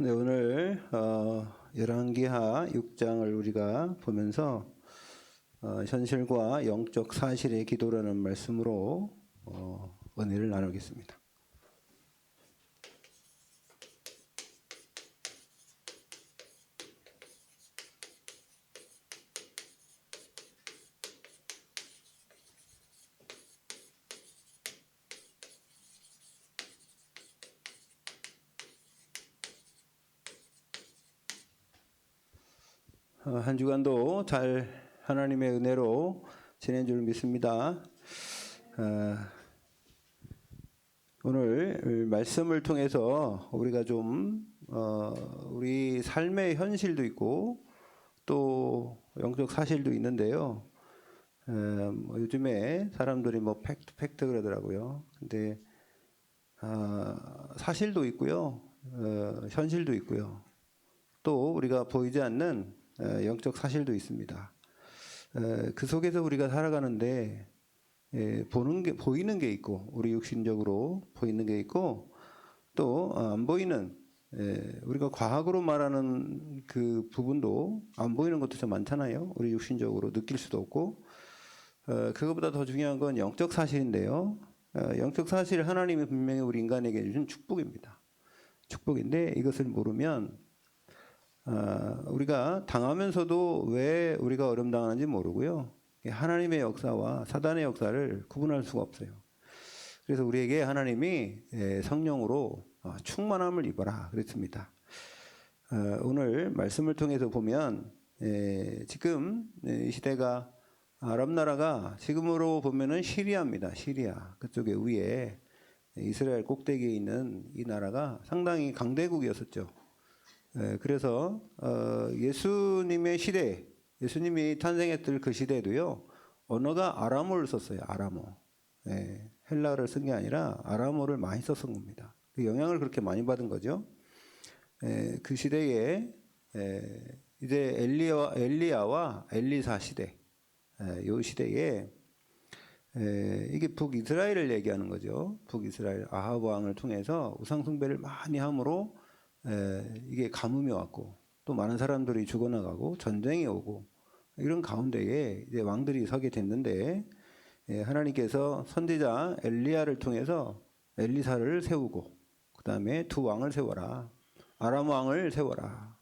네, 오늘 열왕기하 6장을 우리가 보면서 현실과 영적 사실의 기도라는 말씀으로 은혜를 나누겠습니다. 한 주간도 잘 하나님의 은혜로 지낸 줄 믿습니다. 오늘 말씀을 통해서 우리가 좀 우리 삶의 현실도 있고 또 영적 사실도 있는데요. 요즘에 사람들이 뭐 팩트 그러더라고요. 근데 사실도 있고요, 현실도 있고요. 또 우리가 보이지 않는 영적 사실도 있습니다. 그 속에서 우리가 살아가는데 보이는 게 있고, 우리 육신적으로 보이는 게 있고, 또 안 보이는, 우리가 과학으로 말하는 그 부분도 안 보이는 것도 좀 많잖아요. 우리 육신적으로 느낄 수도 없고, 그것보다 더 중요한 건 영적 사실인데요. 영적 사실, 하나님이 분명히 우리 인간에게 주신 축복입니다. 축복인데 이것을 모르면 우리가 당하면서도 왜 우리가 어려움 당하는지 모르고요. 하나님의 역사와 사단의 역사를 구분할 수가 없어요. 그래서 우리에게 하나님이 성령으로 충만함을 입어라 그랬습니다. 오늘 말씀을 통해서 보면 지금 이 시대가 아랍 나라가 지금으로 보면은 시리아입니다. 시리아 그쪽에 위에 이스라엘 꼭대기에 있는 이 나라가 상당히 강대국이었었죠. 그래서 예수님의 시대, 예수님이 탄생했던 그 시대도요, 언어가 아람어를 썼어요. 아람어. 헬라어를 쓴 게 아니라 아람어를 많이 썼던 겁니다. 그 영향을 그렇게 많이 받은 거죠. 그 시대에 이제 엘리야와 엘리사 시대, 이 시대에 이게 북이스라엘을 얘기하는 거죠. 북이스라엘 아합 왕을 통해서 우상 숭배를 많이 함으로 이게 가뭄이 왔고 또 많은 사람들이 죽어나가고 전쟁이 오고 이런 가운데에 이제 왕들이 서게 됐는데 하나님께서 선지자 엘리야를 통해서 엘리사를 세우고 그 다음에 두 왕을 세워라. 아람 왕을 세워라.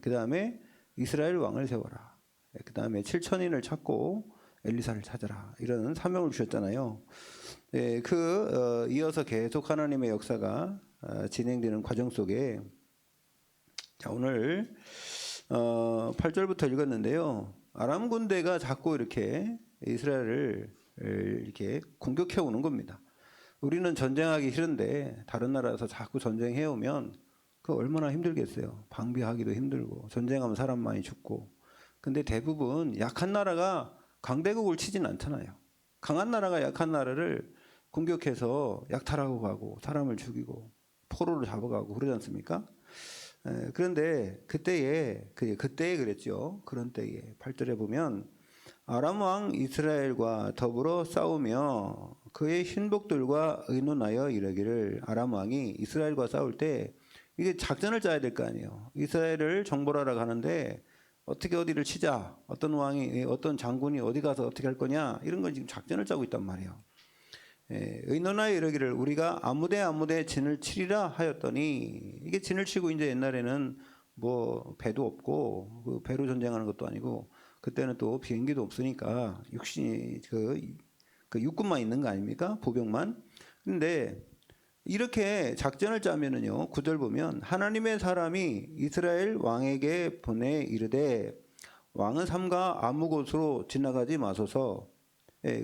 그 다음에 이스라엘 왕을 세워라. 그 다음에 7천인을 찾고 엘리사를 찾아라. 이런 사명을 주셨잖아요. 이어서 계속 하나님의 역사가 진행되는 과정 속에 자, 오늘 8절부터 읽었는데요. 아람 군대가 자꾸 이렇게 이스라엘을 이렇게 공격해 오는 겁니다. 우리는 전쟁하기 싫은데 다른 나라에서 자꾸 전쟁해 오면 그 얼마나 힘들겠어요. 방비하기도 힘들고 전쟁하면 사람 많이 죽고. 근데 대부분 약한 나라가 강대국을 치진 않잖아요. 강한 나라가 약한 나라를 공격해서 약탈하고 가고 사람을 죽이고 포로를 잡아가고 그러지 않습니까? 그런데 그때에 그랬죠. 그런 때에 8절에 보면 아람 왕 이스라엘과 더불어 싸우며 그의 신복들과 의논하여 이르기를. 아람 왕이 이스라엘과 싸울 때 이게 작전을 짜야 될 거 아니에요. 이스라엘을 정벌하러 가는데 어떻게 어디를 치자, 어떤 왕이 어떤 장군이 어디 가서 어떻게 할 거냐, 이런 걸 지금 작전을 짜고 있단 말이에요. 의논하여 이르기를 우리가 아무데 진을 치리라 하였더니, 이게 진을 치고 이제 옛날에는 뭐 배도 없고 그 배로 전쟁하는 것도 아니고 그때는 또 비행기도 없으니까 그 육군만 있는 거 아닙니까? 보병만. 근데 이렇게 작전을 짜면은요, 9절 보면 하나님의 사람이 이스라엘 왕에게 보내 이르되 왕은 삼가 아무 곳으로 지나가지 마소서.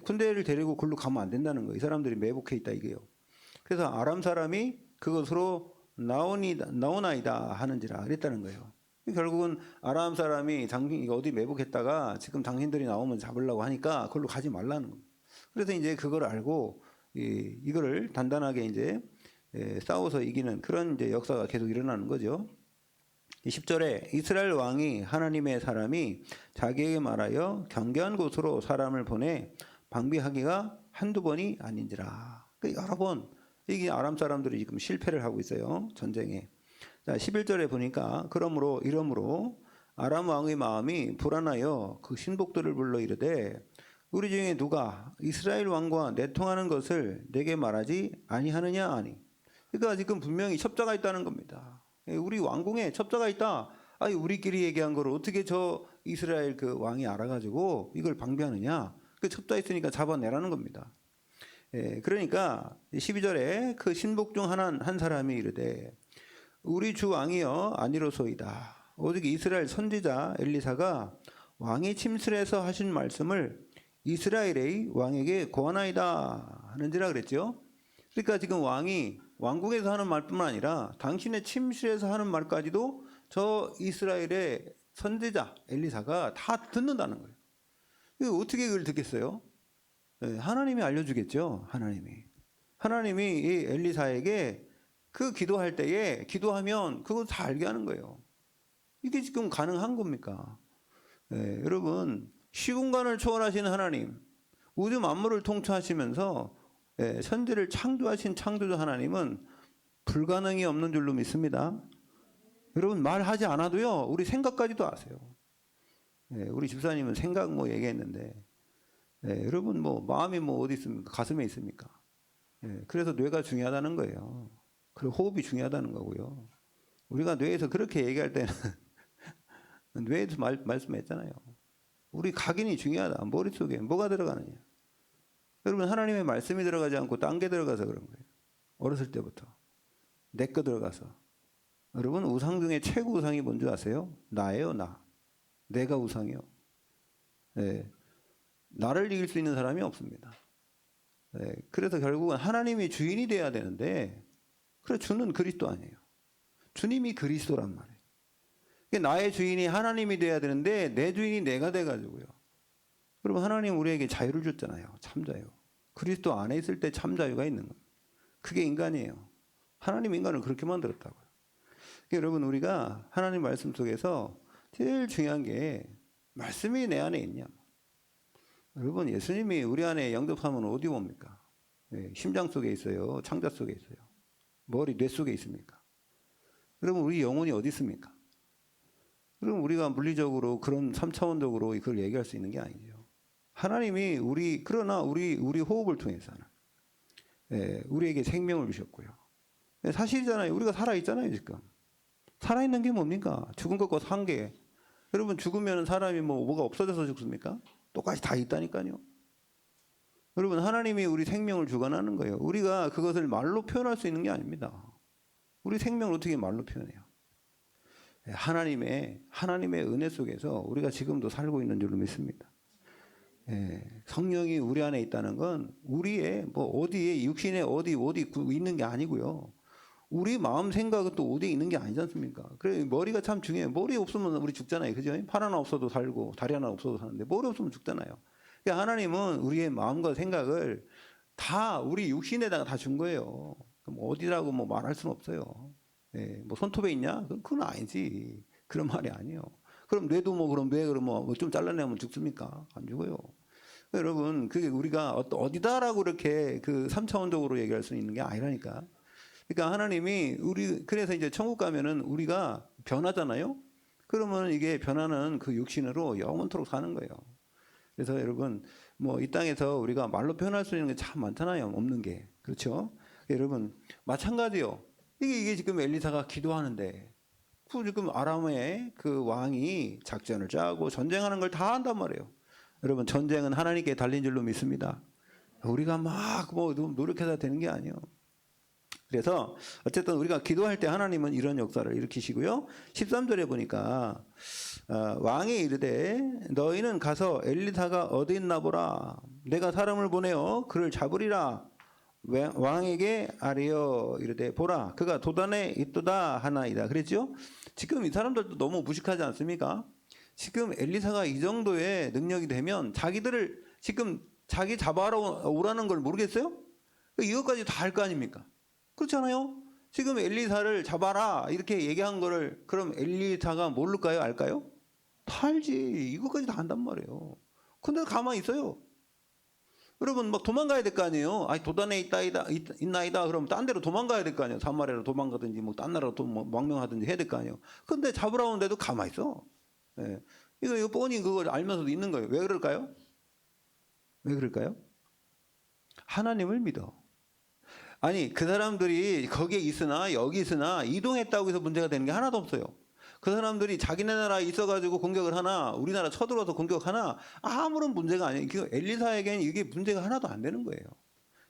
군대를 데리고 글로 가면 안 된다는 거예요. 이 사람들이 매복해 있다 이게요. 그래서 아람 사람이 그것으로 나오나이다 하는지라 그랬다는 거예요. 결국은 아람 사람이 어디 매복했다가 지금 당신들이 나오면 잡으려고 하니까 그걸로 가지 말라는 거예요. 그래서 이제 그걸 알고 이거를 단단하게 이제 싸워서 이기는 그런 이제 역사가 계속 일어나는 거죠. 10절에 이스라엘 왕이 하나님의 사람이 자기에게 말하여 경계한 곳으로 사람을 보내 방비하기가 한두 번이 아닌지라. 여러 번 이게 아람 사람들이 지금 실패를 하고 있어요. 전쟁에. 자, 11절에 보니까 그러므로 이러므로 아람 왕의 마음이 불안하여 그 신복들을 불러 이르되 우리 중에 누가 이스라엘 왕과 내통하는 것을 내게 말하지 아니하느냐 하니. 그러니까 지금 분명히 첩자가 있다는 겁니다. 우리 왕궁에 첩자가 있다. 아니 우리끼리 얘기한 걸 어떻게 저 이스라엘 그 왕이 알아가지고 이걸 방비하느냐. 그 첩자 있으니까 잡아내라는 겁니다. 그러니까 12절에 그 신복 중 한 사람이 이르되 우리 주 왕이여 아니로소이다. 오직 이스라엘 선지자 엘리사가 왕이 침실에서 하신 말씀을 이스라엘의 왕에게 고하나이다 하는지라 그랬죠. 그러니까 지금 왕이 왕궁에서 하는 말뿐만 아니라 당신의 침실에서 하는 말까지도 저 이스라엘의 선지자 엘리사가 다 듣는다는 거예요. 어떻게 그걸 듣겠어요? 하나님이 알려주겠죠. 하나님이 이 엘리사에게 그 기도할 때에 기도하면 그거 다 알게 하는 거예요. 이게 지금 가능한 겁니까? 여러분 시공간을 초월하시는 하나님, 우주 만물을 통치하시면서 천지를 창조하신 창조주 하나님은 불가능이 없는 줄로 믿습니다. 여러분 말하지 않아도요 우리 생각까지도 아세요. 우리 집사님은 생각 뭐 얘기했는데 여러분 뭐 마음이 뭐 어디 있습니까? 가슴에 있습니까? 그래서 뇌가 중요하다는 거예요. 그리고 호흡이 중요하다는 거고요. 우리가 뇌에서 그렇게 얘기할 때는 뇌에서 말씀했잖아요. 우리 각인이 중요하다. 머릿속에 뭐가 들어가느냐. 여러분 하나님의 말씀이 들어가지 않고 딴 게 들어가서 그런 거예요. 어렸을 때부터 내 거 들어가서. 여러분 우상 중에 최고 우상이 뭔지 아세요? 나예요. 나. 내가 우상이요. 나를 이길 수 있는 사람이 없습니다. 그래서 결국은 하나님이 주인이 돼야 되는데 그래 주는 그리스도 아니에요. 주님이 그리스도란 말이에요. 나의 주인이 하나님이 돼야 되는데 내 주인이 내가 돼가지고요. 여러분 하나님 우리에게 자유를 줬잖아요. 참자유. 그리스도 안에 있을 때 참자유가 있는 거예요. 그게 인간이에요. 하나님 인간을 그렇게 만들었다고요. 여러분 우리가 하나님 말씀 속에서 제일 중요한 게 말씀이 내 안에 있냐. 여러분 예수님이 우리 안에 영접하면 어디 옵니까? 심장 속에 있어요. 창자 속에 있어요. 머리 뇌 속에 있습니까? 여러분 우리 영혼이 어디 있습니까? 그럼 우리가 물리적으로 그런 3차원적으로 그걸 얘기할 수 있는 게 아니죠. 하나님이 그러나 우리 호흡을 통해서는 우리에게 생명을 주셨고요. 사실이잖아요. 우리가 살아있잖아요, 지금. 살아있는 게 뭡니까? 죽은 것과 산 게. 여러분 죽으면 사람이 뭐가 없어져서 죽습니까? 똑같이 다 있다니까요. 여러분 하나님이 우리 생명을 주관하는 거예요. 우리가 그것을 말로 표현할 수 있는 게 아닙니다. 우리 생명을 어떻게 말로 표현해요? 하나님의 은혜 속에서 우리가 지금도 살고 있는 줄로 믿습니다. 성령이 우리 안에 있다는 건 우리의 어디에 육신에 어디 있는 게 아니고요. 우리 마음 생각은 또 어디에 있는 게 아니지 않습니까? 그래 머리가 참 중요해요. 머리 없으면 우리 죽잖아요. 그죠? 팔 하나 없어도 살고 다리 하나 없어도 사는데 머리 없으면 죽잖아요. 그러니까 하나님은 우리의 마음과 생각을 다 우리 육신에다가 다 준 거예요. 그럼 어디라고 말할 수는 없어요. 손톱에 있냐? 그건 아니지. 그런 말이 아니에요. 그럼 뇌도 그럼 뇌 좀 잘라내면 죽습니까? 안 죽어요. 여러분 그게 우리가 어디다라고 이렇게 그 3차원적으로 얘기할 수 있는 게 아니라니까. 그러니까 하나님이 그래서 이제 천국 가면은 우리가 변하잖아요. 그러면 이게 변하는 그 육신으로 영원토록 사는 거예요. 그래서 여러분 이 땅에서 우리가 말로 표현할 수 있는 게 참 많잖아요. 없는 게. 그렇죠? 여러분 마찬가지요. 이게 지금 엘리사가 기도하는데 지금 아람의 그 왕이 작전을 짜고 전쟁하는 걸 다 한단 말이에요. 여러분 전쟁은 하나님께 달린 줄로 믿습니다. 우리가 막 노력해서 되는 게 아니에요. 그래서 어쨌든 우리가 기도할 때 하나님은 이런 역사를 일으키시고요. 13절에 보니까 왕이 이르되 너희는 가서 엘리사가 어디 있나 보라. 내가 사람을 보내어 그를 잡으리라. 왕에게 아뢰어 이르되 보라 그가 도단에 있도다 하나이다. 그랬죠? 지금 이 사람들도 너무 무식하지 않습니까? 지금 엘리사가 이 정도의 능력이 되면 자기들을 지금 자기 잡아러 오라는 걸 모르겠어요? 이것까지 다 할 거 아닙니까? 그렇잖아요? 지금 엘리사를 잡아라 이렇게 얘기한 거를 그럼 엘리사가 모를까요? 알까요? 다 알지. 이것까지 다 한단 말이에요. 근데 가만히 있어요. 여러분 막 도망가야 될 거 아니에요. 아니 도단에 있나이다. 그러면 딴 데로 도망가야 될 거 아니에요. 사마리아로 도망가든지 뭐 딴 나라로 망명하든지 해야 될 거 아니에요. 근데 잡으러 오는데도 가만히 있어. 예. 이거 뻔히 그걸 알면서도 있는 거예요. 왜 그럴까요? 왜 그럴까요? 하나님을 믿어. 아니 그 사람들이 거기에 있으나 여기 있으나 이동했다고 해서 문제가 되는 게 하나도 없어요. 그 사람들이 자기네 나라에 있어가지고 공격을 하나 우리나라 쳐들어서 공격하나 아무런 문제가 아니에요. 엘리사에게는 이게 문제가 하나도 안 되는 거예요.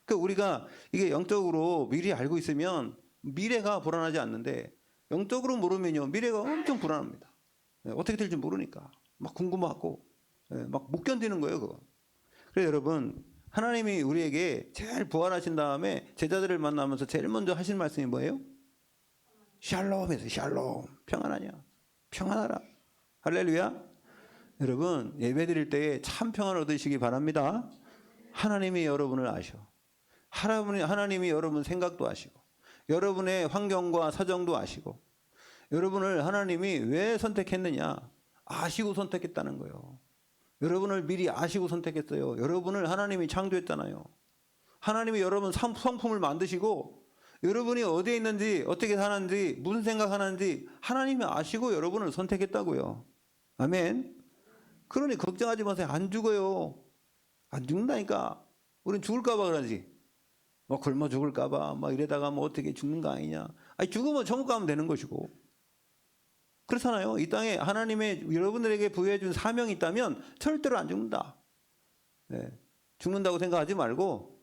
그러니까 우리가 이게 영적으로 미리 알고 있으면 미래가 불안하지 않는데 영적으로 모르면요 미래가 엄청 불안합니다. 어떻게 될지 모르니까 막 궁금하고 막 못 견디는 거예요 그거. 그래서 여러분 하나님이 우리에게 제일 부활하신 다음에 제자들을 만나면서 제일 먼저 하신 말씀이 뭐예요? 샬롬에서 샬롬 평안하냐 평안하라 할렐루야. 여러분 예배 드릴 때에 참 평안을 얻으시기 바랍니다. 하나님이 여러분을 아셔. 하나님이 여러분 생각도 아시고 여러분의 환경과 사정도 아시고 여러분을 하나님이 왜 선택했느냐 아시고 선택했다는 거예요. 여러분을 미리 아시고 선택했어요. 여러분을 하나님이 창조했잖아요. 하나님이 여러분 성품을 만드시고 여러분이 어디에 있는지 어떻게 사는지 무슨 생각하는지 하나님이 아시고 여러분을 선택했다고요. 아멘. 그러니 걱정하지 마세요. 안 죽어요. 안 죽는다니까. 우린 죽을까 봐 그러지. 뭐 굶어 죽을까 봐 막 이러다가 뭐 어떻게 죽는 거 아니냐. 아니 죽으면 천국 가면 되는 것이고. 그렇잖아요. 이 땅에 하나님의 여러분들에게 부여해 준 사명이 있다면 절대로 안 죽는다. 네. 죽는다고 생각하지 말고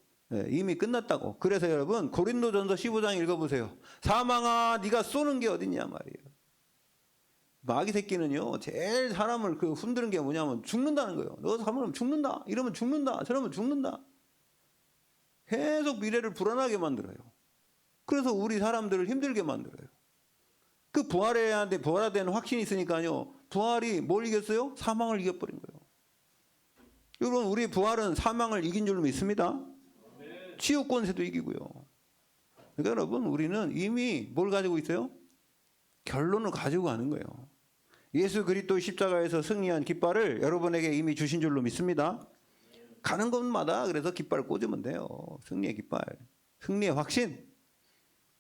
이미 끝났다고. 그래서 여러분 고린도전서 15장 읽어보세요. 사망아 네가 쏘는 게 어딨냐 말이에요. 마귀 새끼는요 제일 사람을 흔드는 게 뭐냐면 죽는다는 거예요. 너 사람은 죽는다 이러면 죽는다 저러면 죽는다. 계속 미래를 불안하게 만들어요. 그래서 우리 사람들을 힘들게 만들어요. 그 부활해야 돼. 부활하다는 확신이 있으니까요 부활이 뭘 이겼어요? 사망을 이겨버린 거예요. 여러분 우리 부활은 사망을 이긴 줄로 믿습니다. 지옥 권세도 이기고요. 그러니까 여러분 우리는 이미 뭘 가지고 있어요? 결론을 가지고 가는 거예요. 예수 그리스도 십자가에서 승리한 깃발을 여러분에게 이미 주신 줄로 믿습니다. 가는 곳마다 그래서 깃발을 꽂으면 돼요. 승리의 깃발, 승리의 확신.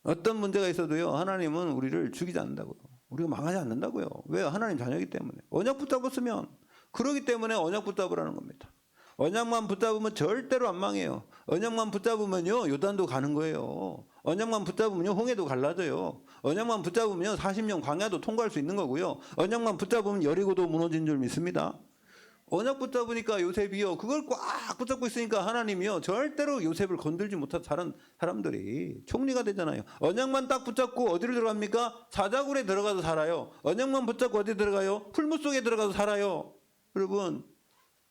어떤 문제가 있어도요 하나님은 우리를 죽이지 않는다고요. 우리가 망하지 않는다고요. 왜요? 하나님 자녀이기 때문에. 언약 붙잡았으면 그러기 때문에 언약 붙잡으라는 겁니다. 언약만 붙잡으면 절대로 안 망해요. 언약만 붙잡으면요 요단도 가는 거예요. 언약만 붙잡으면요 홍해도 갈라져요. 언약만 붙잡으면 40년 광야도 통과할 수 있는 거고요. 언약만 붙잡으면 여리고도 무너진 줄 믿습니다. 언약 붙잡으니까 요셉이요 그걸 꽉 붙잡고 있으니까 하나님이요 절대로 요셉을 건들지 못한 사람들이 총리가 되잖아요. 언약만 딱 붙잡고 어디로 들어갑니까? 사자굴에 들어가서 살아요. 언약만 붙잡고 어디 들어가요? 풀무 속에 들어가서 살아요. 여러분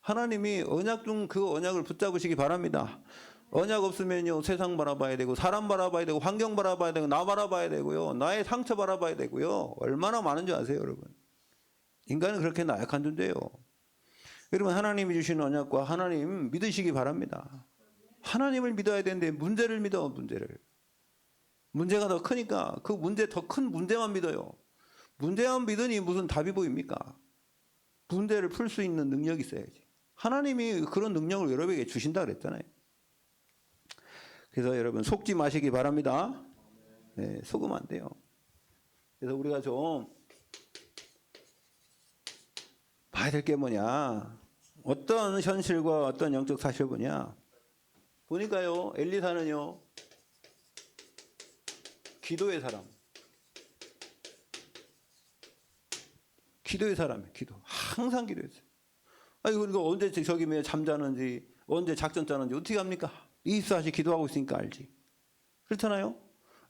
하나님이 언약 중 그 언약을 붙잡으시기 바랍니다. 언약 없으면요 세상 바라봐야 되고 사람 바라봐야 되고 환경 바라봐야 되고 나 바라봐야 되고요 나의 상처 바라봐야 되고요 얼마나 많은 줄 아세요 여러분. 인간은 그렇게 나약한 존재예요. 여러분 하나님이 주시는 언약과 하나님 믿으시기 바랍니다. 하나님을 믿어야 되는데 문제를 믿어. 문제가 더 크니까 그 문제 더 큰 문제만 믿어요. 문제만 믿으니 무슨 답이 보입니까? 문제를 풀 수 있는 능력이 있어야지. 하나님이 그런 능력을 여러분에게 주신다 그랬잖아요. 그래서 여러분 속지 마시기 바랍니다. 네, 속으면 안 돼요. 그래서 우리가 좀 봐야 될 게 뭐냐. 어떤 현실과 어떤 영적 사실을 보냐. 보니까요 엘리사는요 기도의 사람. 기도의 사람이에요. 기도. 항상 기도했어요. 아니 그러니까 언제 저기 뭐 잠자는지 언제 작전 짜는지 어떻게 합니까? 24시간 기도하고 있으니까 알지. 그렇잖아요.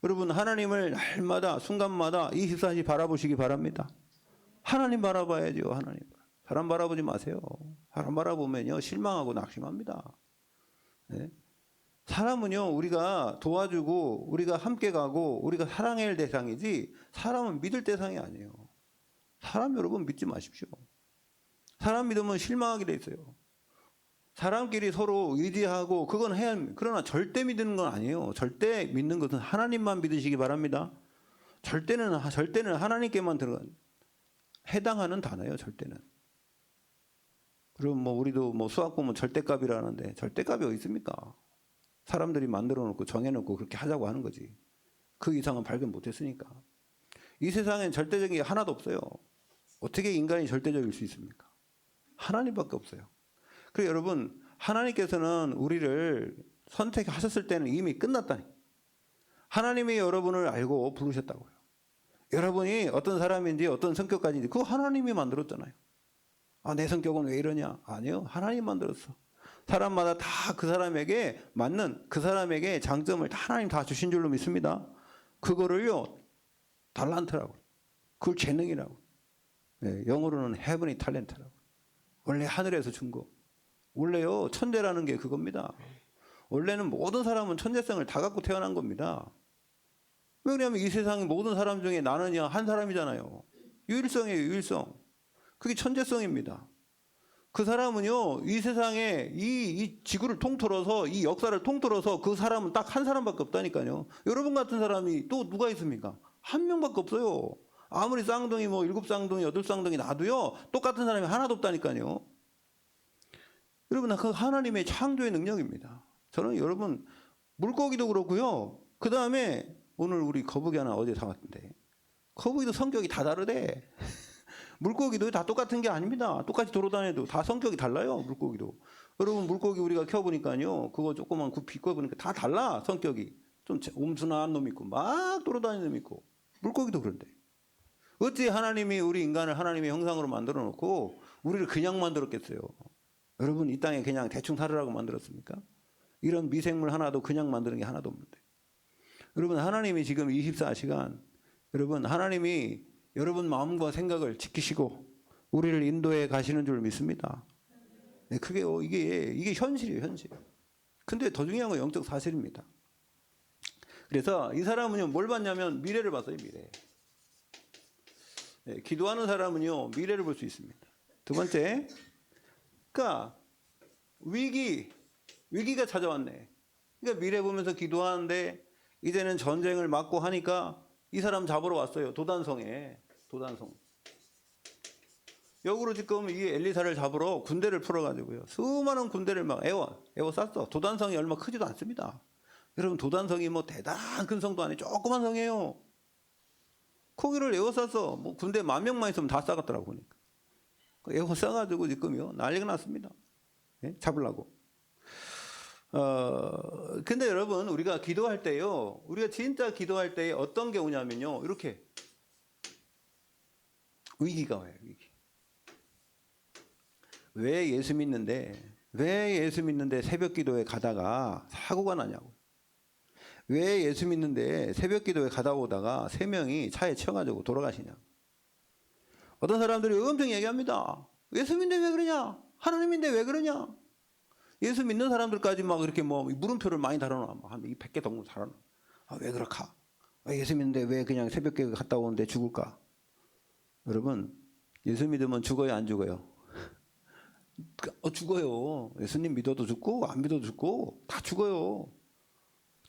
여러분 하나님을 날마다 순간마다 24시간 바라보시기 바랍니다. 하나님 바라봐야죠. 하나님. 사람 바라보지 마세요. 사람 바라보면요 실망하고 낙심합니다. 네? 사람은요 우리가 도와주고 우리가 함께 가고 우리가 사랑해야 할 대상이지 사람은 믿을 대상이 아니에요. 사람 여러분 믿지 마십시오. 사람 믿으면 실망하게 돼 있어요. 사람끼리 서로 의지하고 그건 해야 합니다. 그러나 절대 믿는 건 아니에요. 절대 믿는 것은 하나님만 믿으시기 바랍니다. 절대는 하나님께만 해당하는 단어예요. 절대는. 그럼 뭐 우리도 뭐 수학 보면 절대값이라는데 절대값이 어디 있습니까? 사람들이 만들어 놓고 정해 놓고 그렇게 하자고 하는 거지. 그 이상은 발견 못 했으니까. 이 세상엔 절대적인 게 하나도 없어요. 어떻게 인간이 절대적일 수 있습니까? 하나님밖에 없어요. 그래서 여러분, 하나님께서는 우리를 선택하셨을 때는 이미 끝났다니. 하나님이 여러분을 알고 부르셨다고요. 여러분이 어떤 사람인지 어떤 성격까지인지 그거 하나님이 만들었잖아요. 아, 내 성격은 왜 이러냐? 아니요. 하나님 만들었어. 사람마다 다 그 사람에게 맞는 그 사람에게 장점을 다 하나님 다 주신 줄로 믿습니다. 그거를요, 달란트라고. 그걸 재능이라고. 네, 영어로는 헤븐이 탤런트라고. 원래 하늘에서 준 거. 원래요, 천재라는 게 그겁니다. 원래는 모든 사람은 천재성을 다 갖고 태어난 겁니다. 왜냐하면 이 세상의 모든 사람 중에 나는야 한 사람이잖아요. 유일성이에요, 유일성. 그게 천재성입니다. 그 사람은요, 이 세상에 이 지구를 통틀어서 이 역사를 통틀어서 그 사람은 딱 한 사람밖에 없다니까요. 여러분 같은 사람이 또 누가 있습니까? 한 명밖에 없어요. 아무리 쌍둥이 뭐 7쌍둥이 8쌍둥이 놔도요, 똑같은 사람이 하나도 없다니까요. 여러분, 그 하나님의 창조의 능력입니다. 저는 여러분, 물고기도 그렇고요. 그 다음에 오늘 우리 거북이 하나 어제 사왔는데, 거북이도 성격이 다 다르대. 물고기도 다 똑같은 게 아닙니다. 똑같이 돌아다녀도 다 성격이 달라요, 물고기도. 여러분, 물고기 우리가 키워보니까요, 그거 조그만 구피 키워보니까 다 달라, 성격이. 좀 온순한 놈 있고, 막 돌아다니는 놈 있고. 물고기도 그런데. 어찌 하나님이 우리 인간을 하나님의 형상으로 만들어 놓고, 우리를 그냥 만들었겠어요? 여러분, 이 땅에 그냥 대충 살으라고 만들었습니까? 이런 미생물 하나도 그냥 만드는 게 하나도 없는데. 여러분, 하나님이 지금 24시간, 여러분, 하나님이 여러분 마음과 생각을 지키시고 우리를 인도해 가시는 줄 믿습니다. 네, 그게요, 이게 현실이에요, 현실. 근데 더 중요한 건 영적 사실입니다. 그래서 이 사람은요, 뭘 봤냐면 미래를 봤어요, 미래. 네, 기도하는 사람은요, 미래를 볼 수 있습니다. 두 번째, 그러니까 위기가 찾아왔네. 그러니까 미래 보면서 기도하는데 이제는 전쟁을 막고 하니까 이 사람 잡으러 왔어요. 도단성에. 도단성. 역으로 지금 이 엘리사를 잡으러 군대를 풀어가지고요. 수많은 군대를 막 에워쌌어. 도단성이 얼마 크지도 않습니다. 여러분, 도단성이 뭐 대단한 큰 성도 아니에요. 조그만 성이에요. 거기를 에워쌌어. 뭐 군대 10,000명만 있으면 다 싸갔더라고 보니까. 에워싸가지고 지금요, 난리가 났습니다. 예? 잡으려고. 근데 여러분, 우리가 기도할 때요, 우리가 진짜 기도할 때 어떤 게 오냐면요, 이렇게 위기가 와요, 위기. 왜 예수 믿는데 새벽 기도에 가다가 사고가 나냐고. 왜 예수 믿는데 새벽 기도에 가다 오다가 3명이 차에 치여가지고 돌아가시냐고. 어떤 사람들이 엄청 얘기합니다. 예수 믿는데 왜 그러냐? 하나님인데 왜 그러냐? 예수 믿는 사람들까지 막 이렇게 뭐 물음표를 많이 달아놔. 한 100개 넘고 달아놔. 아, 왜 그럴까? 예수 믿는데 왜 그냥 새벽에 갔다 오는데 죽을까? 여러분, 예수 믿으면 죽어요, 안 죽어요? 죽어요. 예수님 믿어도 죽고 안 믿어도 죽고 다 죽어요.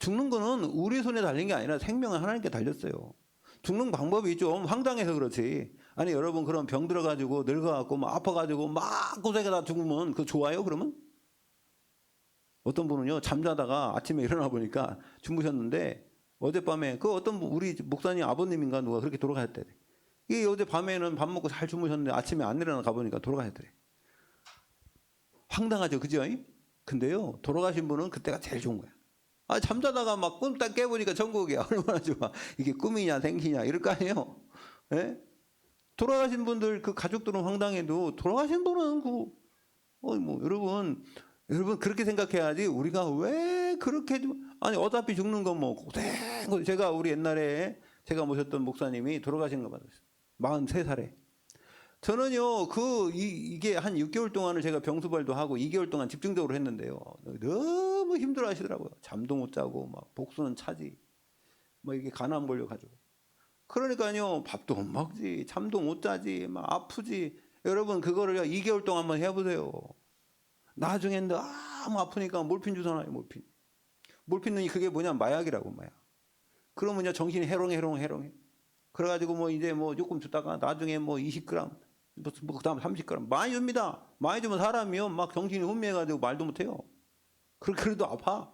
죽는 거는 우리 손에 달린 게 아니라 생명은 하나님께 달렸어요. 죽는 방법이 좀 황당해서 그렇지. 아니, 여러분, 그런 병 들어가지고 늙어갖고 막 아파가지고 막 고생하다 죽으면 그거 좋아요, 그러면? 어떤 분은요, 잠자다가 아침에 일어나 보니까 주무셨는데 어젯밤에 그 어떤 우리 목사님 아버님인가 누가 그렇게 돌아가셨대. 이게 어젯밤에는 밥 먹고 잘 주무셨는데 아침에 안 일어나 가보니까 돌아가셨대. 황당하죠, 그죠? 근데요, 돌아가신 분은 그때가 제일 좋은 거야. 아, 잠자다가 막 꿈 딱 깨보니까 천국이야. 얼마나 좋아. 이게 꿈이냐 생시냐 이럴 거 아니에요. 예? 돌아가신 분들 그 가족들은 황당해도 돌아가신 분은 뭐 여러분 그렇게 생각해야지. 우리가 왜 그렇게 아니 어차피 죽는 건 뭐 고생. 제가 우리 옛날에 제가 모셨던 목사님이 돌아가신 거 받았어요. 43살에. 저는요, 이게 한 6개월 동안을 제가 병수발도 하고 2개월 동안 집중적으로 했는데요. 너무 힘들어 하시더라고요. 잠도 못 자고, 막, 복수는 차지. 뭐, 이게 간암 걸려가지고. 그러니까요, 밥도 못 먹지, 잠도 못 자지, 막 아프지. 여러분, 그거를 2개월 동안만 해보세요. 나중엔 너무 아프니까 몰핀 주잖아요, 몰핀. 몰핀은 그게 뭐냐, 마약이라고, 마약. 그러면 정신이 해롱해. 그래가지고 뭐 이제 뭐 조금 주다가 나중에 뭐 20g, 뭐 그다음 30g 많이 줍니다. 많이 주면 사람이요 막 정신이 혼미해가지고 말도 못해요. 그래도 아파.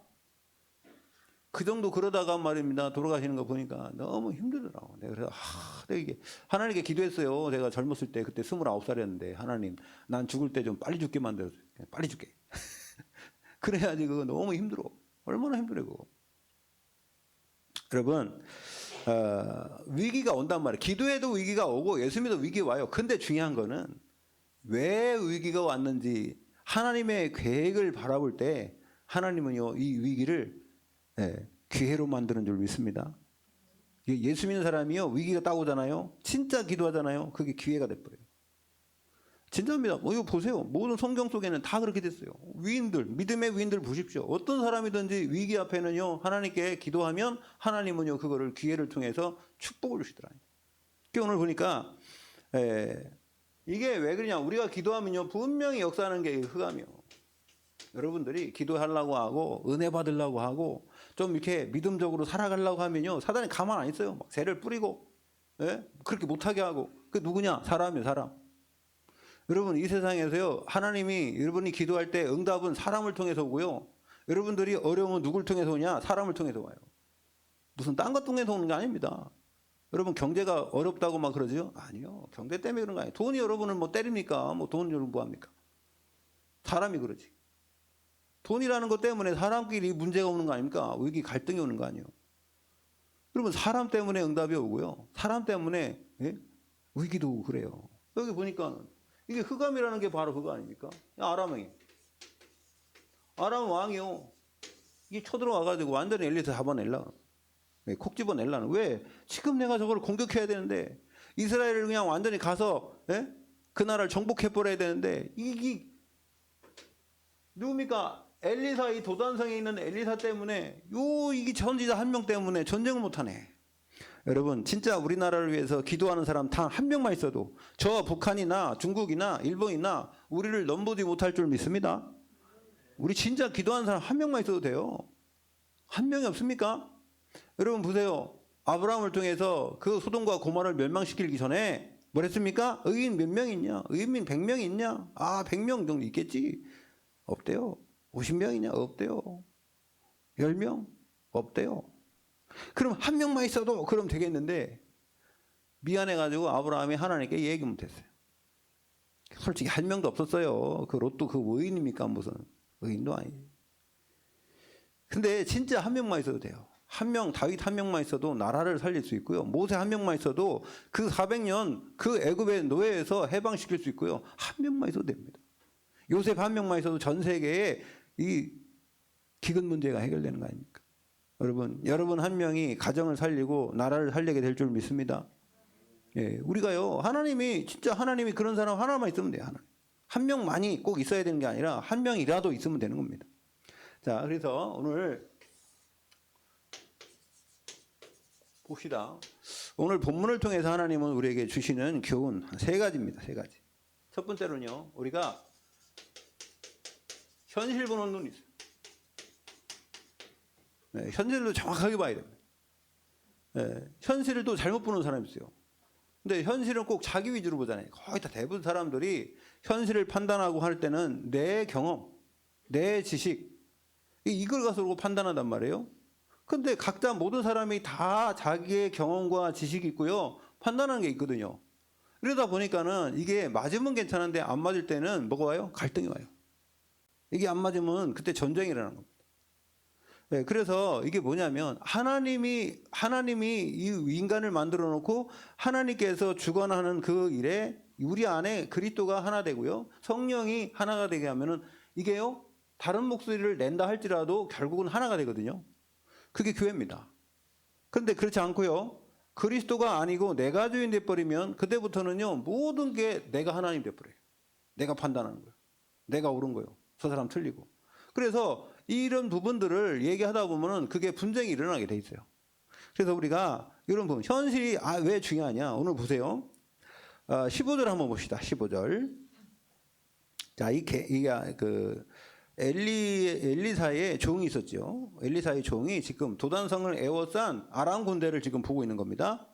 그 정도 그러다가 말입니다. 돌아가시는 거 보니까 너무 힘들더라고. 내가 그래서 내가 이게 하나님께 기도했어요. 제가 젊었을 때 그때 29살이었는데 하나님 난 죽을 때 좀 빨리 죽게 만들어줘. 빨리 죽게. 그래야지 그거 너무 힘들어. 얼마나 힘들어 그거. 여러분 위기가 온단 말이에요. 기도해도 위기가 오고 예수 믿어도 위기 와요. 근데 중요한 거는 왜 위기가 왔는지 하나님의 계획을 바라볼 때 하나님은요 이 위기를 기회로 만드는 줄 믿습니다. 예수 믿는 사람이요 위기가 딱 오잖아요. 진짜 기도하잖아요. 그게 기회가 돼버려요. 진짜입니다. 이거 보세요. 모든 성경 속에는 다 그렇게 됐어요. 위인들, 믿음의 위인들 보십시오. 어떤 사람이든지 위기 앞에는요 하나님께 기도하면 하나님은요 그거를 기회를 통해서 축복을 주시더라고요. 오늘 보니까 이게 왜 그러냐. 우리가 기도하면요 분명히 역사하는 게 흑암이요. 여러분들이 기도하려고 하고 은혜 받으려고 하고 좀 이렇게 믿음적으로 살아가려고 하면요 사단이 가만 안 있어요. 막 새를 뿌리고 그렇게 못하게 하고. 그 누구냐? 사람이에요. 사람. 여러분 이 세상에서요 하나님이 여러분이 기도할 때 응답은 사람을 통해서 오고요. 여러분들이 어려움은 누굴 통해서 오냐? 사람을 통해서 와요. 무슨 딴 것 통해서 오는 게 아닙니다. 여러분 경제가 어렵다고 막 그러죠? 아니요. 경제 때문에 그런 거 아니에요. 돈이 여러분을 뭐 때립니까? 뭐 돈 여러분 뭐 합니까? 사람이 그러지. 돈이라는 것 때문에 사람끼리 문제가 오는 거 아닙니까? 위기 갈등이 오는 거 아니에요. 여러분 사람 때문에 응답이 오고요. 사람 때문에 위기도 오고 그래요. 여기 보니까 이게 흑암이라는 게 바로 그거 아닙니까? 아람 왕이요. 이게 쳐들어와가지고 완전히 엘리트 잡아낼라. 콕 집어낼라는. 왜? 지금 내가 저걸 공격해야 되는데 이스라엘을 그냥 완전히 가서 그 나라를 정복해버려야 되는데 이게 누굽니까? 엘리사 이 도단성에 있는 엘리사 때문에 이게 선지자 한 명 때문에 전쟁을 못하네. 여러분 진짜 우리나라를 위해서 기도하는 사람 단 한 명만 있어도 저 북한이나 중국이나 일본이나 우리를 넘보지 못할 줄 믿습니다. 우리 진짜 기도하는 사람 한 명만 있어도 돼요. 한 명이 없습니까? 여러분 보세요. 아브라함을 통해서 그 소돔과 고모라를 멸망시키기 전에 뭐랬습니까? 의인 몇 명 있냐? 의인 100명 있냐? 100명 정도 있겠지. 없대요. 50명이냐? 없대요. 10명? 없대요. 그럼 한 명만 있어도 그럼 되겠는데 미안해가지고 아브라함이 하나님께 얘기 못했어요. 솔직히 한 명도 없었어요. 그 롯도 그 의인입니까? 무슨 의인도 아니에요. 근데 진짜 한 명만 있어도 돼요. 한 명, 다윗 한 명만 있어도 나라를 살릴 수 있고요. 모세 한 명만 있어도 그 400년 그 애굽의 노예에서 해방시킬 수 있고요. 한 명만 있어도 됩니다. 요셉 한 명만 있어도 전 세계에 이 기근 문제가 해결되는 거 아닙니까? 여러분 한 명이 가정을 살리고 나라를 살리게 될 줄 믿습니다. 우리가요 하나님이 그런 사람 하나만 있으면 돼요. 한 명만이 꼭 있어야 되는 게 아니라 한 명이라도 있으면 되는 겁니다. 자, 그래서 오늘 봅시다. 오늘 본문을 통해서 하나님은 우리에게 주시는 교훈 한 3가지입니다. 3가지. 첫 번째로는요, 우리가 현실 보는 눈이 있어요. 현실도 정확하게 봐야 됩니다. 현실을 또 잘못 보는 사람이 있어요. 근데 현실은 꼭 자기 위주로 보잖아요. 거의 다 대부분 사람들이 현실을 판단하고 할 때는 내 경험, 내 지식, 이걸 가지고 판단한단 말이에요. 근데 각자 모든 사람이 다 자기의 경험과 지식이 있고요. 판단하는 게 있거든요. 이러다 보니까는 이게 맞으면 괜찮은데 안 맞을 때는 뭐가 와요? 갈등이 와요. 이게 안 맞으면 그때 전쟁이 일어나는 겁니다. 그래서 이게 뭐냐면 하나님이 이 인간을 만들어 놓고 하나님께서 주관하는 그 일에 우리 안에 그리스도가 하나 되고요. 성령이 하나가 되게 하면은 이게요. 다른 목소리를 낸다 할지라도 결국은 하나가 되거든요. 그게 교회입니다. 그런데 그렇지 않고요. 그리스도가 아니고 내가 주인 돼버리면 그때부터는요. 모든 게 내가 하나님 돼버려요. 내가 판단하는 거예요. 내가 옳은 거예요. 저 사람 틀리고. 그래서 이런 부분들을 얘기하다 보면은 그게 분쟁이 일어나게 돼 있어요. 그래서 우리가 이런 부분, 현실이 왜 중요하냐? 오늘 보세요. 15절 한번 봅시다. 15절. 자, 이게 그 엘리사의 종이 있었죠. 엘리사의 종이 지금 도단성을 에워싼 아람 군대를 지금 보고 있는 겁니다.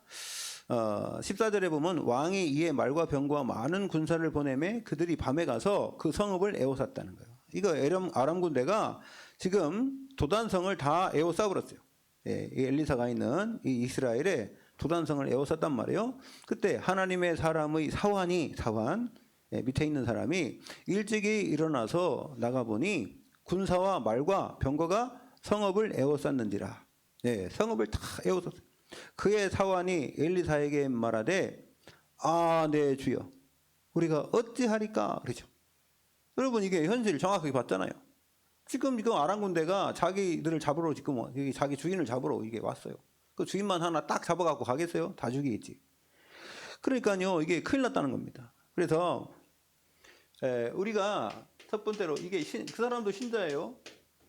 14절에 보면 왕이 이에 말과 병과 많은 군사를 보내매 그들이 밤에 가서 그 성읍을 에워쌌다는 거예요. 이거 아람 군대가 지금 도단성을 다 에워싸버렸어요. 예, 이 엘리사가 있는 이 이스라엘에 도단성을 에워쌌단 말이에요. 그때 하나님의 사람의 사환, 예, 밑에 있는 사람이 일찍이 일어나서 나가보니 군사와 말과 병거가 성읍을 에워쌌는지라. 예, 성읍을 다 에워쌌어요. 그의 사환이 엘리사에게 말하되 네 주여 우리가 어찌하리까 그러죠. 여러분 이게 현실 정확하게 봤잖아요. 지금 아람 군대가 자기들을 잡으러 지금 여기 자기 주인을 잡으러 이게 왔어요. 그 주인만 하나 딱 잡아갖고 가겠어요? 다 죽이겠지. 그러니까요 이게 큰일 났다는 겁니다. 그래서 우리가 첫 번째로 이게 그 사람도 신자예요.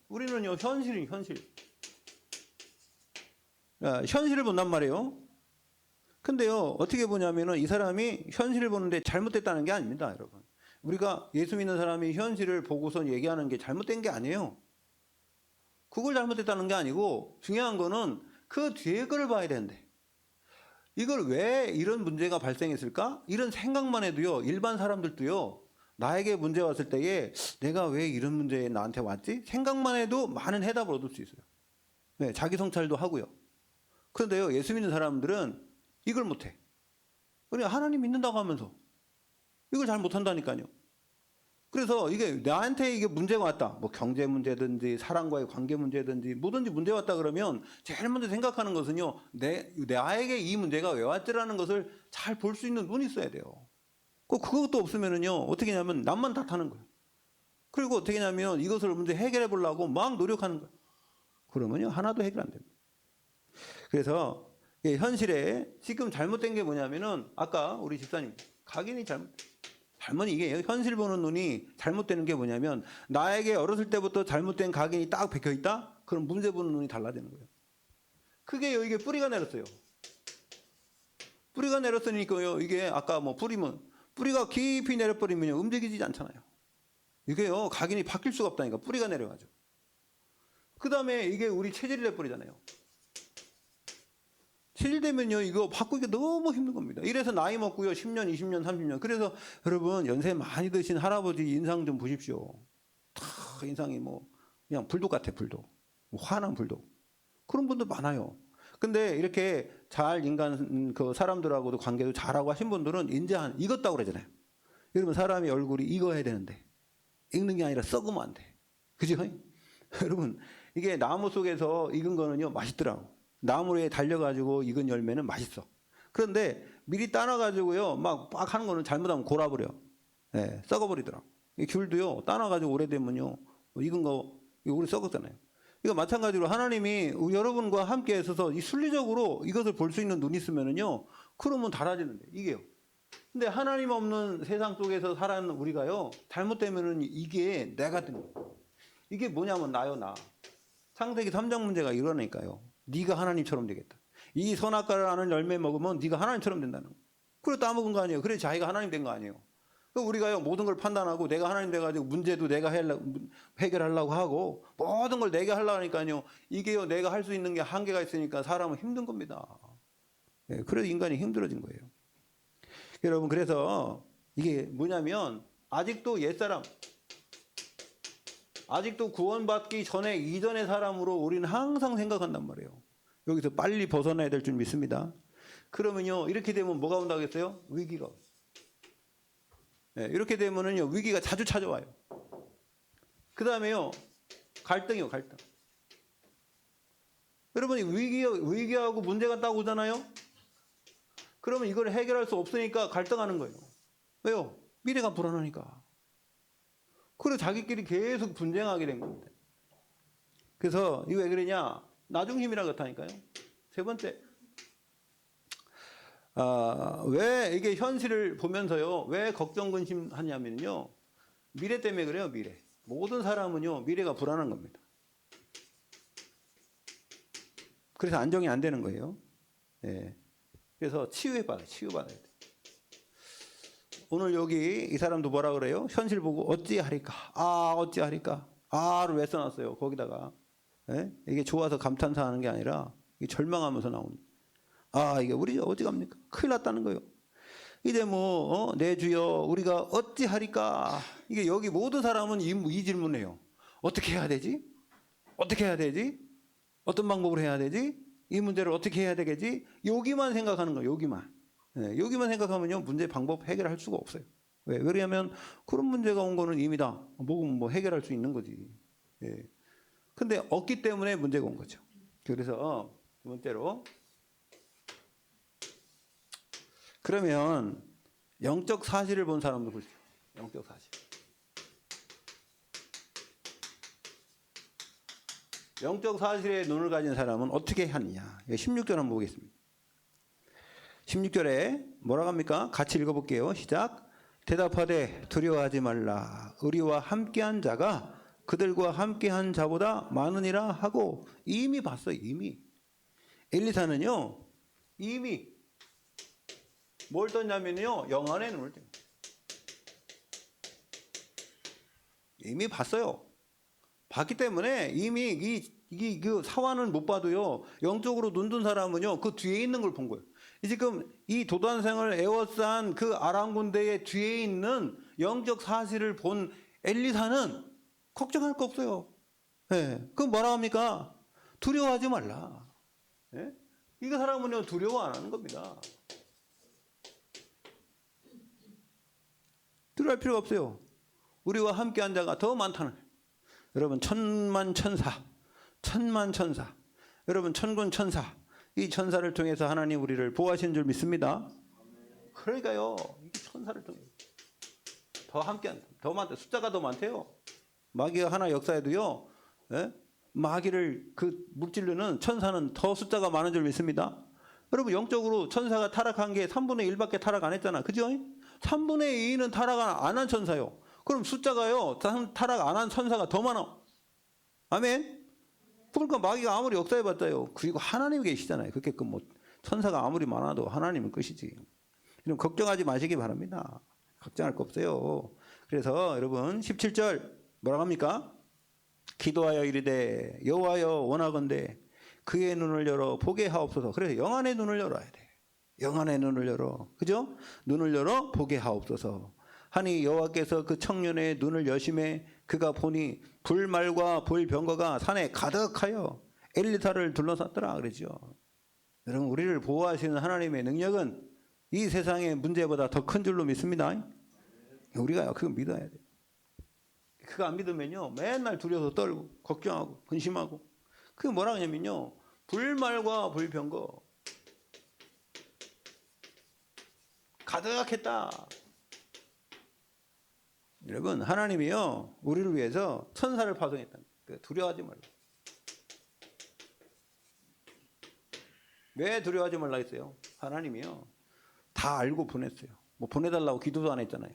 우리는요 현실이 현실을 본단 말이에요. 근데요 어떻게 보냐면은 이 사람이 현실을 보는데 잘못됐다는 게 아닙니다, 여러분. 우리가 예수 믿는 사람이 현실을 보고서 얘기하는 게 잘못된 게 아니에요. 그걸 잘못됐다는 게 아니고 중요한 거는 그 뒤에 거를 봐야 되는데 이걸 왜 이런 문제가 발생했을까? 이런 생각만 해도요 일반 사람들도요 나에게 문제 왔을 때에 내가 왜 이런 문제에 나한테 왔지? 생각만 해도 많은 해답을 얻을 수 있어요. 네, 자기 성찰도 하고요. 그런데요 예수 믿는 사람들은 이걸 못해. 우리가 하나님 믿는다고 하면서 이걸 잘 못한다니까요. 그래서 이게 나한테 이게 문제가 왔다. 뭐 경제 문제든지 사람과의 관계 문제든지 뭐든지 문제 왔다 그러면 제일 먼저 생각하는 것은요. 나에게 이 문제가 왜 왔지라는 것을 잘 볼 수 있는 눈이 있어야 돼요. 그것도 없으면은요. 어떻게 하냐면 남만 탓하는 거예요. 그리고 어떻게 하냐면 이것을 문제 해결해 보려고 막 노력하는 거예요. 그러면요. 하나도 해결 안 됩니다. 그래서 현실에 지금 잘못된 게 뭐냐면은 아까 우리 집사님 각인이 잘못 이게 현실 보는 눈이 잘못되는 게 뭐냐면 나에게 어렸을 때부터 잘못된 각인이 딱 박혀 있다? 그럼 문제 보는 눈이 달라지는 거예요. 그게 이게 뿌리가 내렸어요. 뿌리가 내렸으니까요. 이게 아까 뭐 뿌리가 깊이 내려버리면 움직이지 않잖아요. 이게요 각인이 바뀔 수가 없다니까 뿌리가 내려가죠. 그 다음에 이게 우리 체질이 돼버리잖아요. 체질되면요 이거 바꾸기가 너무 힘든 겁니다. 이래서 나이 먹고요 10년, 20년, 30년. 그래서 여러분 연세 많이 드신 할아버지 인상 좀 보십시오. 다 인상이 뭐 그냥 불독 같아 불독. 화난 불독. 그런 분들 많아요. 근데 이렇게 잘 인간 그 사람들하고도 관계도 잘하고 하신 분들은 이제 익었다고 그러잖아요. 여러분 사람이 얼굴이 익어야 되는데 익는 게 아니라 썩으면 안 돼. 그죠? 여러분 이게 나무 속에서 익은 거는요 맛있더라고. 나무에 달려가지고 익은 열매는 맛있어. 그런데 미리 따놔가지고요 막 하는 거는 잘못하면 골아버려. 네, 썩어버리더라고. 이 귤도요 따놔가지고 오래되면요 익은 거 오래 썩었잖아요. 이거 마찬가지로 하나님이 여러분과 함께 있어서 이 순리적으로 이것을 볼 수 있는 눈이 있으면은요 그러면 달아지는데 이게요. 근데 하나님 없는 세상 속에서 살아가는 우리가요 잘못되면은 이게 내가 된 거예요. 이게 뭐냐면 나요 나. 창세기 3장 문제가 이러니까요. 네가 하나님처럼 되겠다. 이 선악과를 아는 열매 먹으면 네가 하나님처럼 된다는 거예요. 그래 따먹은 거 아니에요. 그래 자기가 하나님 된 거 아니에요. 우리가요 모든 걸 판단하고 내가 하나님 돼가지고 문제도 내가 해결하려고 하고 모든 걸 내가 하려고 하니까요. 이게요 내가 할 수 있는 게 한계가 있으니까 사람은 힘든 겁니다. 네, 그래서 인간이 힘들어진 거예요. 여러분 그래서 이게 뭐냐면 아직도 옛사람 아직도 구원받기 전에 이전의 사람으로 우리는 항상 생각한단 말이에요. 여기서 빨리 벗어나야 될 줄 믿습니다. 그러면요 이렇게 되면 뭐가 온다겠어요? 위기가. 네, 이렇게 되면은요 위기가 자주 찾아와요. 그 다음에요 갈등이요 갈등. 여러분이 위기하고 문제가 딱 오잖아요. 그러면 이걸 해결할 수 없으니까 갈등하는 거예요. 왜요? 미래가 불안하니까. 그래서 자기끼리 계속 분쟁하게 된 겁니다. 그래서 이거 왜 그러냐? 나중심이라 그렇다니까요. 세 번째, 왜 이게 현실을 보면서요, 왜 걱정 근심하냐면요, 미래 때문에 그래요. 미래. 모든 사람은요 미래가 불안한 겁니다. 그래서 안정이 안 되는 거예요. 예. 그래서 치유받아야 돼. 오늘 여기 이 사람도 뭐라 그래요? 현실 보고 어찌하리까? 어찌하리까? 를 왜 써놨어요? 거기다가. 예? 이게 좋아서 감탄사하는 게 아니라 이게 절망하면서 나오는. 아, 이게 우리 어디 갑니까? 큰일 났다는 거예요. 이제 뭐, 내 주여, 우리가 어찌하리까? 이게 여기 모든 사람은 이 질문해요. 어떻게 해야 되지? 어떻게 해야 되지? 어떤 방법으로 해야 되지? 이 문제를 어떻게 해야 되겠지? 여기만 생각하는 거예요. 여기만. 네, 여기만 생각하면요, 문제 방법 해결할 수가 없어요. 왜? 왜냐하면 그런 문제가 온 거는 이미 다 뭐 해결할 수 있는 거지. 예. 근데 없기 때문에 문제가 온 거죠. 그래서 두 번째로, 그러면 영적 사실을 본 사람도 보세요. 영적 사실. 영적 사실에 눈을 가진 사람은 어떻게 하느냐. 16절 한번 보겠습니다. 16절에 뭐라고 합니까? 같이 읽어볼게요. 시작. 대답하되 두려워하지 말라. 우리와 함께한 자가 그들과 함께한 자보다 많으니라 하고 이미 봤어요. 이미. 엘리사는요. 이미 뭘 떴냐면요. 영안의 눈을 뜬. 이미 봤어요. 봤기 때문에 이미 그 사화는 못 봐도요. 영적으로 눈 뜬 사람은요. 그 뒤에 있는 걸 본 거예요. 지금 이 도단생을 에워싼 그 아람 군대의 뒤에 있는 영적 사실을 본 엘리사는 걱정할 거 없어요. 예. 그럼 뭐라 합니까? 두려워하지 말라. 예? 이거 사람은요. 두려워 안 하는 겁니다. 두려워할 필요가 없어요. 우리와 함께한 자가 더 많다는 거예요. 여러분 천만천사, 천만천사, 여러분 천군천사, 이 천사를 통해서 하나님 우리를 보호하시는 줄 믿습니다. 그러니까요, 이 천사를 통해 더 함께한, 더 많대. 숫자가 더 많대요. 마귀가 하나 역사에도요, 예? 마귀를 그 물질르는 천사는 더 숫자가 많은 줄 믿습니다. 여러분 영적으로 천사가 타락한 게 3분의 1밖에 타락 안 했잖아, 그죠? 3분의 2는 타락 안 한 천사요. 그럼 숫자가요, 타락 안 한 천사가 더 많아. 아멘. 그러니까 마귀가 아무리 역사해봤자요. 그리고 하나님이 계시잖아요. 그렇게 뭐 천사가 아무리 많아도 하나님은 끝이지. 그럼 걱정하지 마시기 바랍니다. 걱정할 거 없어요. 그래서 여러분 17절 뭐라고 합니까? 기도하여 이르되 여호와여 원하건대 그의 눈을 열어 보게 하옵소서. 그래서 영안의 눈을 열어야 돼. 영안의 눈을 열어. 그죠? 눈을 열어 보게 하옵소서. 하니 여호와께서 그 청년의 눈을 여심해 그가 보니 불말과 불병거가 산에 가득하여 엘리사를 둘러쌌더라 그러죠. 여러분 우리를 보호하시는 하나님의 능력은 이 세상의 문제보다 더 큰 줄로 믿습니다. 우리가 그거 믿어야 돼. 그거 안 믿으면요 맨날 두려워서 떨고 걱정하고 근심하고. 그게 뭐라 하냐면요 불말과 불병거 가득했다. 여러분 하나님이요 우리를 위해서 천사를 파송했다. 두려워하지 말라. 왜 두려워하지 말라 했어요? 하나님이요 다 알고 보냈어요. 뭐 보내달라고 기도도 안 했잖아요.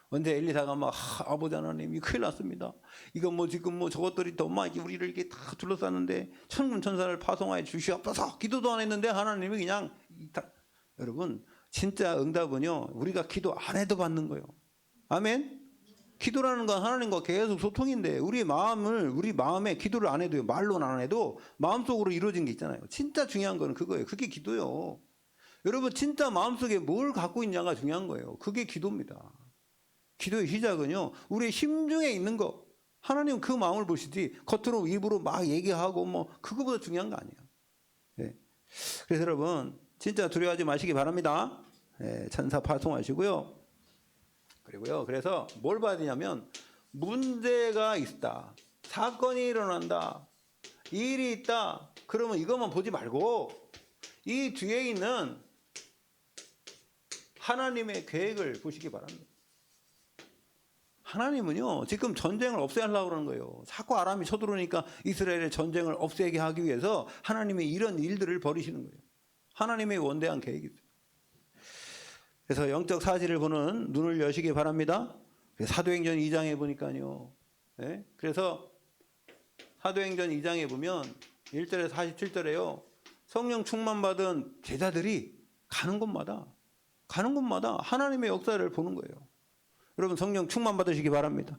언제 엘리사가 막 아버지 하나님 이 큰일 났습니다. 이거 뭐 지금 뭐 저것들이 더 막 우리를 이렇게 다 둘러쌌는데 천군 천사를 파송하여 주시옵소서 기도도 안 했는데 하나님이 그냥 여러분 진짜 응답은요 우리가 기도 안 해도 받는 거예요. 아멘. 기도라는 건 하나님과 계속 소통인데 우리 마음에 기도를 안 해도요 말로는 안 해도 마음속으로 이루어진 게 있잖아요. 진짜 중요한 거는 그거예요. 그게 기도요. 여러분 진짜 마음속에 뭘 갖고 있냐가 중요한 거예요. 그게 기도입니다. 기도의 시작은요 우리의 심중에 있는 거. 하나님은 그 마음을 보시지 겉으로 입으로 막 얘기하고 뭐 그거보다 중요한 거 아니에요. 네. 그래서 여러분 진짜 두려워하지 마시기 바랍니다. 네, 천사 파송하시고요. 그리고요 그래서 뭘 봐야 되냐면 문제가 있다. 사건이 일어난다. 일이 있다. 그러면 이것만 보지 말고 이 뒤에 있는 하나님의 계획을 보시기 바랍니다. 하나님은요 지금 전쟁을 없애려고 그러는 거예요. 자꾸 아람이 쳐들어오니까 이스라엘의 전쟁을 없애게 하기 위해서 하나님이 이런 일들을 벌이시는 거예요. 하나님의 원대한 계획이 있어요. 그래서 영적 사실을 보는 눈을 여시기 바랍니다. 사도행전 2장에 보니까요. 네? 그래서 사도행전 2장에 보면 1절에서 47절에요. 성령 충만받은 제자들이 가는 곳마다 하나님의 역사를 보는 거예요. 여러분 성령 충만 받으시기 바랍니다.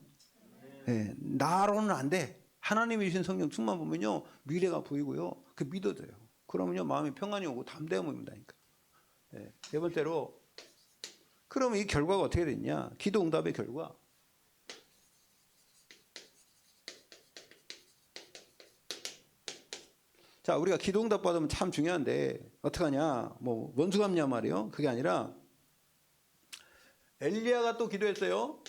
네, 나로는 안 돼. 하나님이 주신 성령 충만 보면요 미래가 보이고요. 그 믿어져요. 그러면요 마음이 평안이 오고 담대함이 옵니다니까. 네. 네 번째로 그러면 이 결과가 어떻게 됐냐? 기도 응답의 결과. 자, 우리가 기도 응답 받으면 참 중요한데 어떡하냐? 뭐 원수 갚냐 말이요. 그게 아니라 엘리야가 또 기도했어요.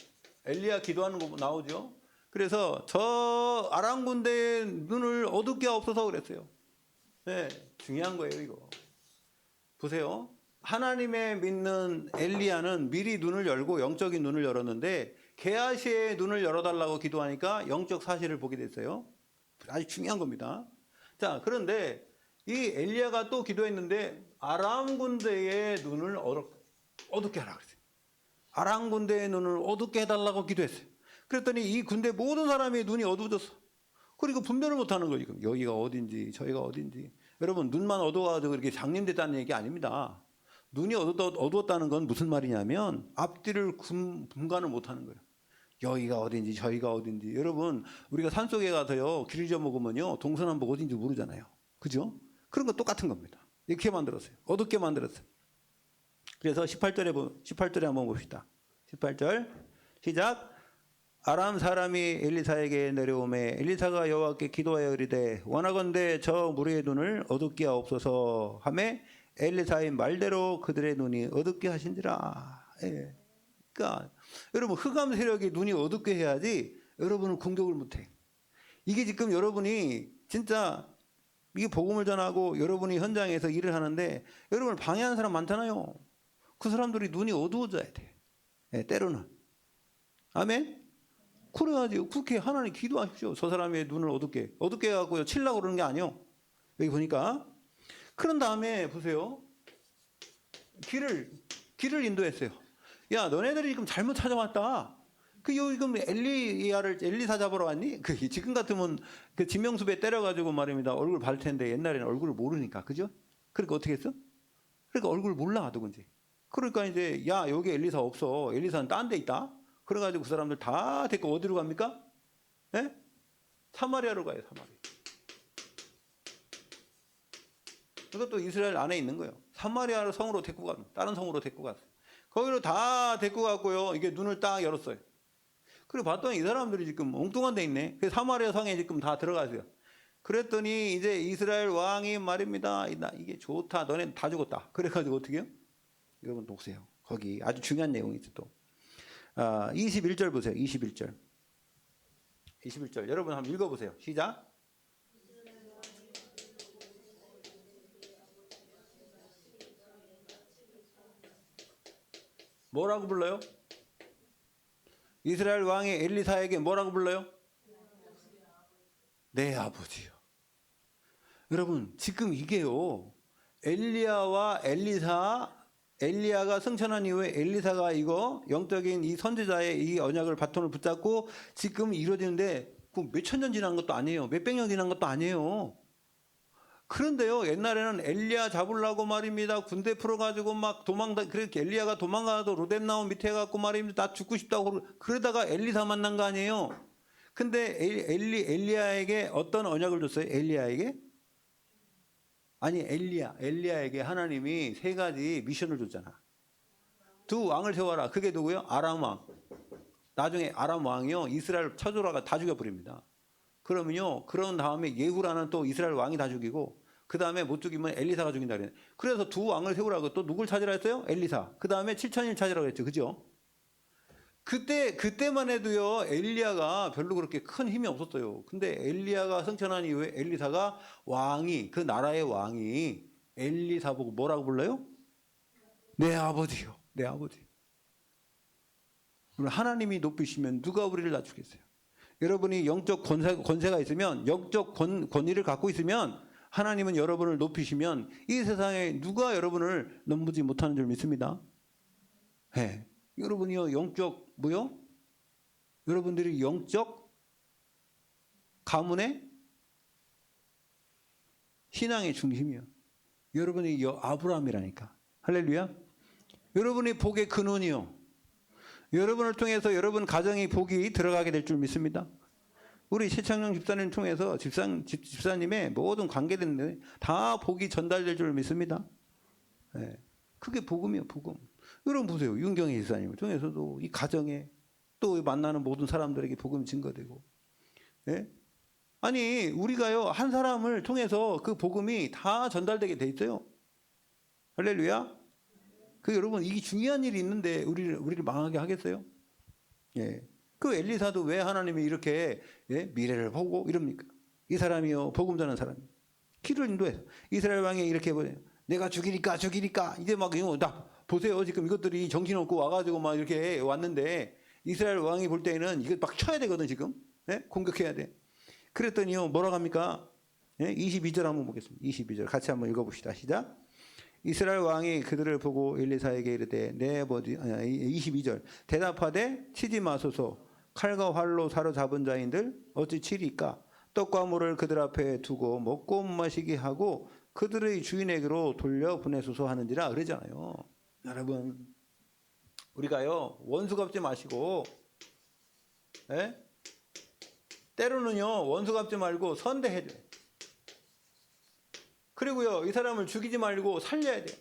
엘리야 기도하는 거 나오죠. 그래서 저 아람 군대의 눈을 어둡게 하옵소서 그랬어요. 네, 중요한 거예요, 이거. 보세요. 하나님의 믿는 엘리야는 미리 눈을 열고 영적인 눈을 열었는데 게하시의 눈을 열어달라고 기도하니까 영적 사실을 보게 됐어요. 아주 중요한 겁니다. 자, 그런데 이 엘리야가 또 기도했는데 아람 군대의 눈을 어둡게 하라 그랬어요. 아람 군대의 눈을 어둡게 해달라고 기도했어요. 그랬더니 이 군대 모든 사람의 눈이 어두워졌어. 그리고 분별을 못하는 거예요. 지금 여기가 어딘지 저기가 어딘지. 여러분 눈만 어두워가지고 이렇게 장님됐다는 얘기 아닙니다. 눈이 어두웠다는 건 무슨 말이냐면 앞뒤를 분간을 못하는 거예요. 여기가 어딘지 저기가 어딘지. 여러분 우리가 산속에 가서요 길 잊어먹으면요 동서남북 어딘지 모르잖아요. 그죠? 그런 거 똑같은 겁니다. 이렇게 만들었어요. 어둡게 만들었어요. 그래서 18절에 한번 봅시다. 18절 시작. 아람 사람이 엘리사에게 내려오매 엘리사가 여호와께 기도하여 이르되 원하건대 저 무리의 눈을 어둡게 하옵소서 하매 엘리사의 말대로 그들의 눈이 어둡게 하신지라. 예. 그러니까 여러분 흑암 세력이 눈이 어둡게 해야지 여러분은 공격을 못해. 이게 지금 여러분이 진짜 이게 복음을 전하고 여러분이 현장에서 일을 하는데 여러분을 방해하는 사람 많잖아요. 그 사람들이 눈이 어두워져야 돼. 예, 때로는. 아멘? 그래야지. 그렇게 하나님 기도하십시오. 저 사람의 눈을 어둡게 해갖고요. 치려고 그러는 게 아니요. 여기 보니까. 그런 다음에 보세요. 길을 인도했어요. 야, 너네들이 지금 잘못 찾아왔다. 지금 엘리사 잡으러 왔니? 지금 같으면 그 지명수배 때려가지고 말입니다. 얼굴 발 텐데 옛날에는 얼굴을 모르니까. 그죠? 그러니까 어떻게 했어? 그러니까 얼굴 몰라, 누군지. 그러니까 이제, 야, 여기 엘리사 없어. 엘리사는 딴 데 있다. 그래가지고 그 사람들 다 데리고 어디로 갑니까? 예? 사마리아로 가요, 사마리아. 이것도 이스라엘 안에 있는 거예요. 사마리아 성으로 데리고 갑니다. 다른 성으로 데리고 갔어요. 거기로 다 데리고 갔고요. 이게 눈을 딱 열었어요. 그리고 봤더니 이 사람들이 지금 엉뚱한 데 있네. 그래서 사마리아 성에 지금 다 들어가세요. 그랬더니 이제 이스라엘 왕이 말입니다. 이게 좋다. 너네는 다 죽었다. 그래가지고 어떻게 해요? 여러분 보세요. 거기 아주 중요한 내용이 있어 또. 21절 보세요. 21절. 여러분 한번 읽어보세요. 시작. 뭐라고 불러요? 이스라엘 왕이 엘리사에게 뭐라고 불러요? 내 아버지요. 여러분 지금 이게요. 엘리야가 승천한 이후에 엘리사가 이거 영적인 이 선지자의 이 언약을 바톤을 붙잡고 지금 이루어지는데 몇천 년 지난 것도 아니에요. 몇백 년 지난 것도 아니에요. 그런데요, 옛날에는 엘리야 잡으려고 말입니다. 군대 풀어가지고 막 그렇게 엘리야가 도망가도 로뎀나무 밑에 가고 말입니다. 나 죽고 싶다고 그러다가 엘리사 만난 거 아니에요. 근데 엘리야에게 어떤 언약을 줬어요? 엘리야에게 하나님이 세 가지 미션을 줬잖아. 두 왕을 세워라. 그게 누구요? 아람 왕. 나중에 아람 왕이요, 이스라엘 쳐들어가 다 죽여버립니다. 그러면요, 그런 다음에 예후라는 또 이스라엘 왕이 다 죽이고, 그 다음에 못 죽이면 엘리사가 죽인다 그래요. 그래서 두 왕을 세우라고 또 누굴 찾으라 했어요? 엘리사. 그 다음에 7천일 찾으라고 했죠. 그죠? 그때만 해도요, 엘리야가 별로 그렇게 큰 힘이 없었어요. 근데 엘리야가 승천한 이후에 엘리사가 그 나라의 왕이 엘리사 보고 뭐라고 불러요? 내 아버지요. 내 아버지. 하나님이 높이시면 누가 우리를 낮추겠어요? 여러분이 영적 권세가 있으면, 영적 권위를 갖고 있으면, 하나님은 여러분을 높이시면 이 세상에 누가 여러분을 넘보지 못하는 줄 믿습니다. 네. 여러분이요, 여러분들이 영적 가문의 신앙의 중심이요. 여러분이 아브라함이라니까. 할렐루야. 여러분이 복의 근원이요. 여러분을 통해서 여러분 가정의 복이 들어가게 될 줄 믿습니다. 우리 최창룡 집사님 통해서 집사님의 모든 관계된 다 복이 전달될 줄 믿습니다. 예. 그게 복음이에요, 복음. 여러분 보세요. 윤경희 집사님을 통해서도 이 가정에 또 만나는 모든 사람들에게 복음이 증거되고. 예? 아니 우리가요 한 사람을 통해서 그 복음이 다 전달되게 돼 있어요. 할렐루야. 그 여러분 이게 중요한 일이 있는데 우리를 망하게 하겠어요? 예. 그 엘리사도 왜 하나님이 이렇게 미래를 보고 이럽니까? 이 사람이요 복음 전하는 사람. 길을 인도해서 이스라엘 왕이 이렇게 보내요. 내가 죽이니까 이제 막 이거 나 보세요. 지금 이것들이 정신없고 와가지고 막 이렇게 왔는데 이스라엘 왕이 볼 때는 이거 막 쳐야 되거든 지금. 네? 공격해야 돼. 그랬더니요 뭐라고 합니까? 22절 한번 보겠습니다. 22절 같이 한번 읽어봅시다. 시작. 이스라엘 왕이 그들을 보고 엘리사에게 이르되 내 아버지 22절 대답하되 치지 마소서 칼과 활로 사로잡은 자인들 어찌 치리까 떡과 물을 그들 앞에 두고 먹고 마시게 하고 그들의 주인에게로 돌려 보내소서 하는지라 그러잖아요. 여러분 우리가요 원수 갚지 마시고 때로는요 원수 갚지 말고 선대해야 돼요. 그리고요 이 사람을 죽이지 말고 살려야 돼요.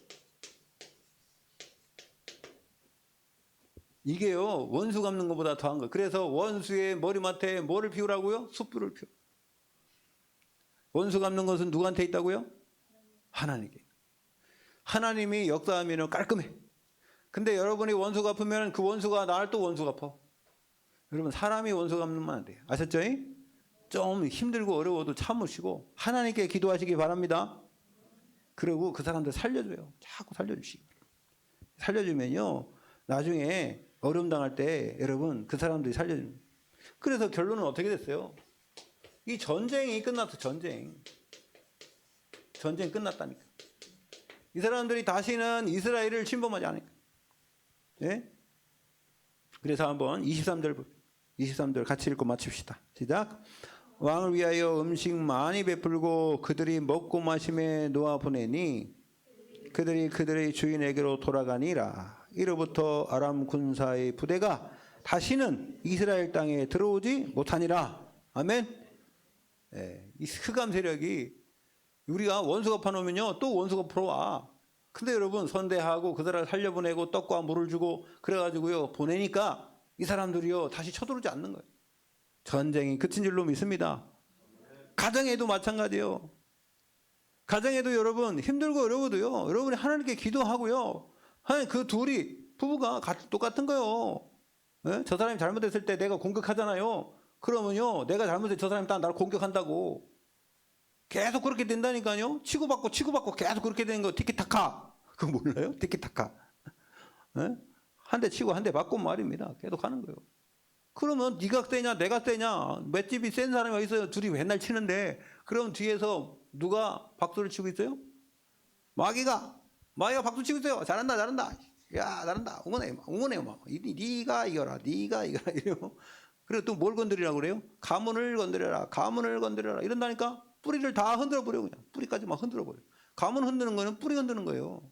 이게요 원수 갚는 것보다 더한 거예요. 그래서 원수의 머리맡에 뭐를 피우라고요? 숯불을 피우. 원수 갚는 것은 누구한테 있다고요? 하나님께. 하나님이 역사하면 깔끔해. 근데 여러분이 원수 갚으면 그 원수가 나를 또 원수 갚아. 여러분 사람이 원수 갚는 안 돼요. 아셨죠? 좀 힘들고 어려워도 참으시고 하나님께 기도하시기 바랍니다. 그리고 그 사람들 살려줘요. 자꾸 살려주시기. 살려주면요 나중에 어려움 당할 때 여러분 그 사람들이 살려줍니다. 그래서 결론은 어떻게 됐어요? 이 전쟁이 끝났어. 전쟁 끝났다니까. 이 사람들이 다시는 이스라엘을 침범하지 않으니까. 예? 그래서 한번 23절 같이 읽고 마칩시다. 시작. 왕을 위하여 음식 많이 베풀고 그들이 먹고 마심에 놓아 보내니 그들이 그들의 주인에게로 돌아가니라. 이로부터 아람 군사의 부대가 다시는 이스라엘 땅에 들어오지 못하니라. 아멘. 예, 이 흑암 세력이 우리가 원수 갚아놓으면요 또 원수가 풀어와. 근데 여러분 선대하고 그 사람을 살려보내고 떡과 물을 주고 그래가지고요 보내니까 이 사람들이요 다시 쳐들어오지 않는 거예요. 전쟁이 그친 줄로 믿습니다. 가정에도 마찬가지예요. 가정에도 여러분 힘들고 어려워도요 여러분이 하나님께 기도하고요 하나님 그 둘이 부부가 똑같은 거예요. 예? 저 사람이 잘못했을 때 내가 공격하잖아요. 그러면요 내가 잘못해서 저 사람이 딱 나를 공격한다고 계속 그렇게 된다니까요. 치고받고 계속 그렇게 되는 거 티키타카. 그거 몰라요? 티키타카. 한 대 치고 한 대 맞고 말입니다. 계속 하는 거예요. 그러면 네가 세냐 내가 세냐 맷집이 센 사람이 어디 있어요? 둘이 맨날 치는데 그럼 뒤에서 누가 박수를 치고 있어요? 마귀가 박수 치고 있어요. 잘한다 야 잘한다 응원해 막 네가 이겨라 이래요. 그리고 또 뭘 건드리라고 그래요? 가문을 건드려라 이런다니까. 뿌리를 다 흔들어 버려. 그냥 뿌리까지 막 흔들어 버려. 가문 흔드는 거는 뿌리 흔드는 거예요.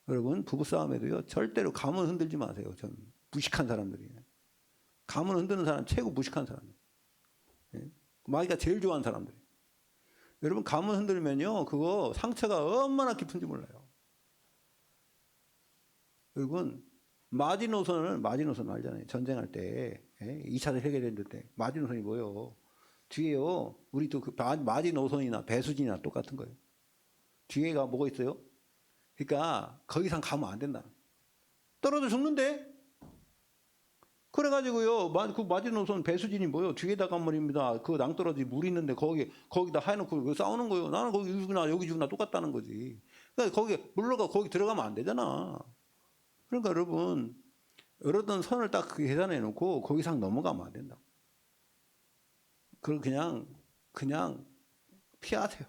여러분 부부싸움에도요 절대로 가문 흔들지 마세요. 전 무식한 사람들이. 가문 흔드는 사람 최고 무식한 사람. 마귀가 제일 좋아하는 사람들이. 여러분 가문 흔들면요 그거 상처가 얼마나 깊은지 몰라요. 여러분 마지노선 알잖아요. 전쟁할 때 2차 세계대전 때 마지노선이 뭐예요? 뒤에요 우리 또 그 마지노선이나 배수진이나 똑같은 거예요. 뒤에가 뭐가 있어요? 그러니까 거 이상 가면 안 된다. 떨어져 죽는데. 그래가지고요 그 마지노선 배수진이 뭐예요? 뒤에다 건물입니다. 그 낭떠러지 물 있는데 거기다 해놓고 싸우는 거예요. 나는 거기 죽으나 여기 죽으나 똑같다는 거지. 그러니까 거기 들어가면 안 되잖아. 그러니까 여러분 어떤 선을 딱 계산해 놓고 거기 이상 넘어가면 안 된다. 그걸 그냥 피하세요.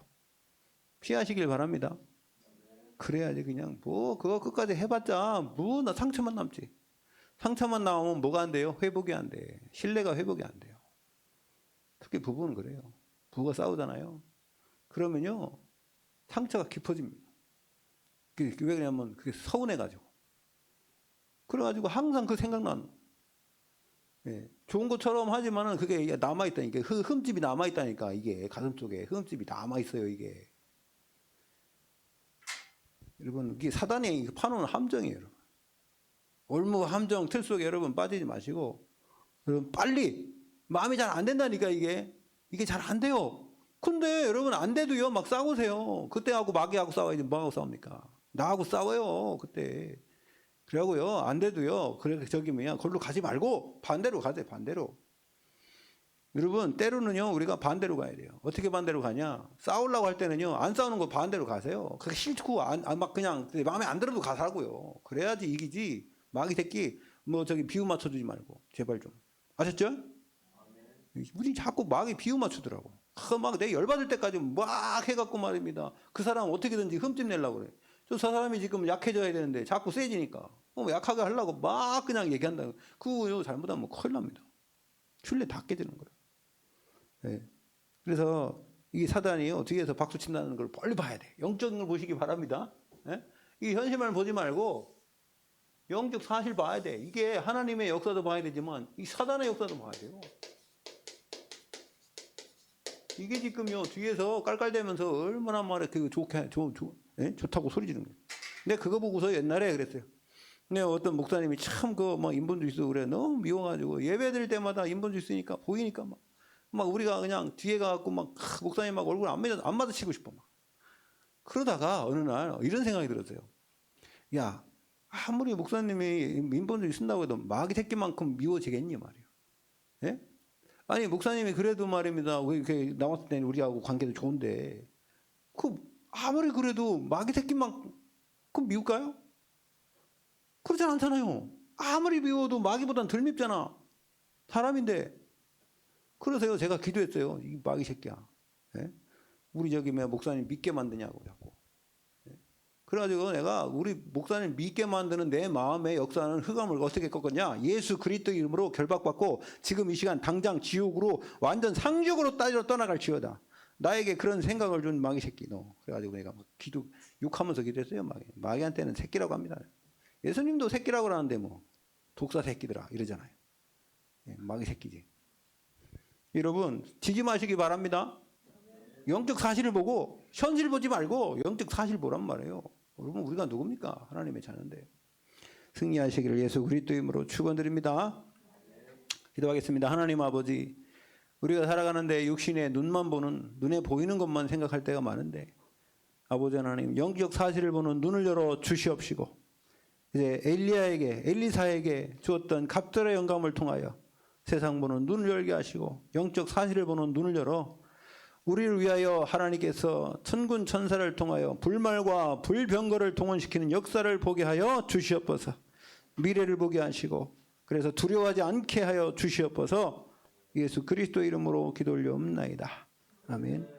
피하시길 바랍니다. 그래야지 그냥 그거 끝까지 해봤자 나 상처만 남지. 상처만 나오면 뭐가 안 돼요? 회복이 안 돼. 신뢰가 회복이 안 돼요. 특히 부부는 그래요. 부부가 싸우잖아요. 그러면요 상처가 깊어집니다. 왜 그러냐면 그게 서운해가지고. 그래가지고 항상 그 생각나는. 예, 좋은 것처럼 하지만은 그게 남아있다니까. 흠집이 남아있다니까. 이게 가슴 속에 흠집이 남아있어요. 이게. 여러분, 이게 사단이 파놓은 함정이에요. 여러분. 올무 함정 틀 속에 여러분 빠지지 마시고, 여러분 빨리 마음이 잘 안 된다니까. 이게 잘 안 돼요. 근데 여러분 안 돼도요 막 싸우세요. 그때하고 마귀하고 싸워야지 뭐하고 싸웁니까? 나하고 싸워요 그때. 그러고요 안 돼도요 그래 저기 뭐야 걸로 가지 말고 반대로 가세요. 반대로. 여러분 때로는요 우리가 반대로 가야 돼요. 어떻게 반대로 가냐? 싸우려고 할 때는요 안 싸우는 거 반대로 가세요. 그게 싫고 막 그냥 마음에 안 들어도 가라고요. 그래야지 이기지. 마귀 새끼 뭐 저기 비유 맞춰주지 말고 제발 좀. 아셨죠? 우리 자꾸 마귀 비유 맞추더라고. 막 내가 열받을 때까지 막 해갖고 말입니다. 그 사람 어떻게든지 흠집 내려고 그래. 저 사람이 지금 약해져야 되는데 자꾸 세지니까 약하게 하려고 막 그냥 얘기한다. 그거 잘못하면 큰일 납니다. 신뢰 다 깨지는 거예요. 네. 그래서 이 사단이요 뒤에서 박수 친다는 걸 빨리 봐야 돼. 영적인 걸 보시기 바랍니다. 네? 이 현실만 보지 말고 영적 사실 봐야 돼. 이게 하나님의 역사도 봐야 되지만 이 사단의 역사도 봐야 돼요. 이게 지금요 뒤에서 깔깔대면서 얼마나 말해 그 좋다고 소리 지르는 거예요. 근데 그거 보고서 옛날에 그랬어요. 근데 어떤 목사님이 참 그 뭐 인본주의 그래 너무 미워가지고 예배 드릴 때마다 인본주의 쓰니까 보이니까 막 우리가 그냥 뒤에 가갖고 막 목사님 막 얼굴 안 마주치고 싶어 막. 그러다가 어느 날 이런 생각이 들었어요. 야 아무리 목사님이 인본주의 쓴다고 해도 마귀 새끼만큼 미워지겠니 말이에요. 예? 아니 목사님이 그래도 말입니다. 이렇게 나왔을 때는 우리하고 관계도 좋은데 아무리 그래도 마귀 새끼만큼 미울까요? 그렇지 않잖아요. 아무리 미워도 마귀보단 덜 밉잖아. 사람인데. 그래서요 제가 기도했어요. 이 마귀 새끼야. 예? 우리 저기 목사님 믿게 만드냐고 자꾸. 예? 그래가지고 내가 우리 목사님 믿게 만드는 내 마음의 역사는 흑암을 어떻게 꺾었냐? 예수 그리스도 이름으로 결박받고 지금 이 시간 당장 지옥으로 완전 상륙으로 따지러 떠나갈지어다. 나에게 그런 생각을 준 마귀 새끼 너. 그래가지고 내가 욕하면서 기도했어요. 마귀한테는 새끼라고 합니다. 예수님도 새끼라고 그러는데 뭐 독사 새끼들아 이러잖아요. 예, 마귀 새끼지. 여러분 지지 마시기 바랍니다. 영적 사실을 보고 현실 보지 말고 영적 사실 보란 말이에요. 여러분 우리가 누굽니까? 하나님의 자녀인데. 승리하시기를 예수 그리스도의 이름으로 축원드립니다. 기도하겠습니다. 하나님 아버지 우리가 살아가는데 육신의 눈만 보는 눈에 보이는 것만 생각할 때가 많은데 아버지 하나님 영적 사실을 보는 눈을 열어 주시옵시고 이제 엘리사에게 주었던 갑절의 영감을 통하여 세상 보는 눈을 열게 하시고 영적 사실을 보는 눈을 열어 우리를 위하여 하나님께서 천군 천사를 통하여 불말과 불병거를 동원시키는 역사를 보게 하여 주시옵소서. 미래를 보게 하시고 그래서 두려워하지 않게 하여 주시옵소서. 예수 그리스도 이름으로 기도 올려옵나이다. 아멘.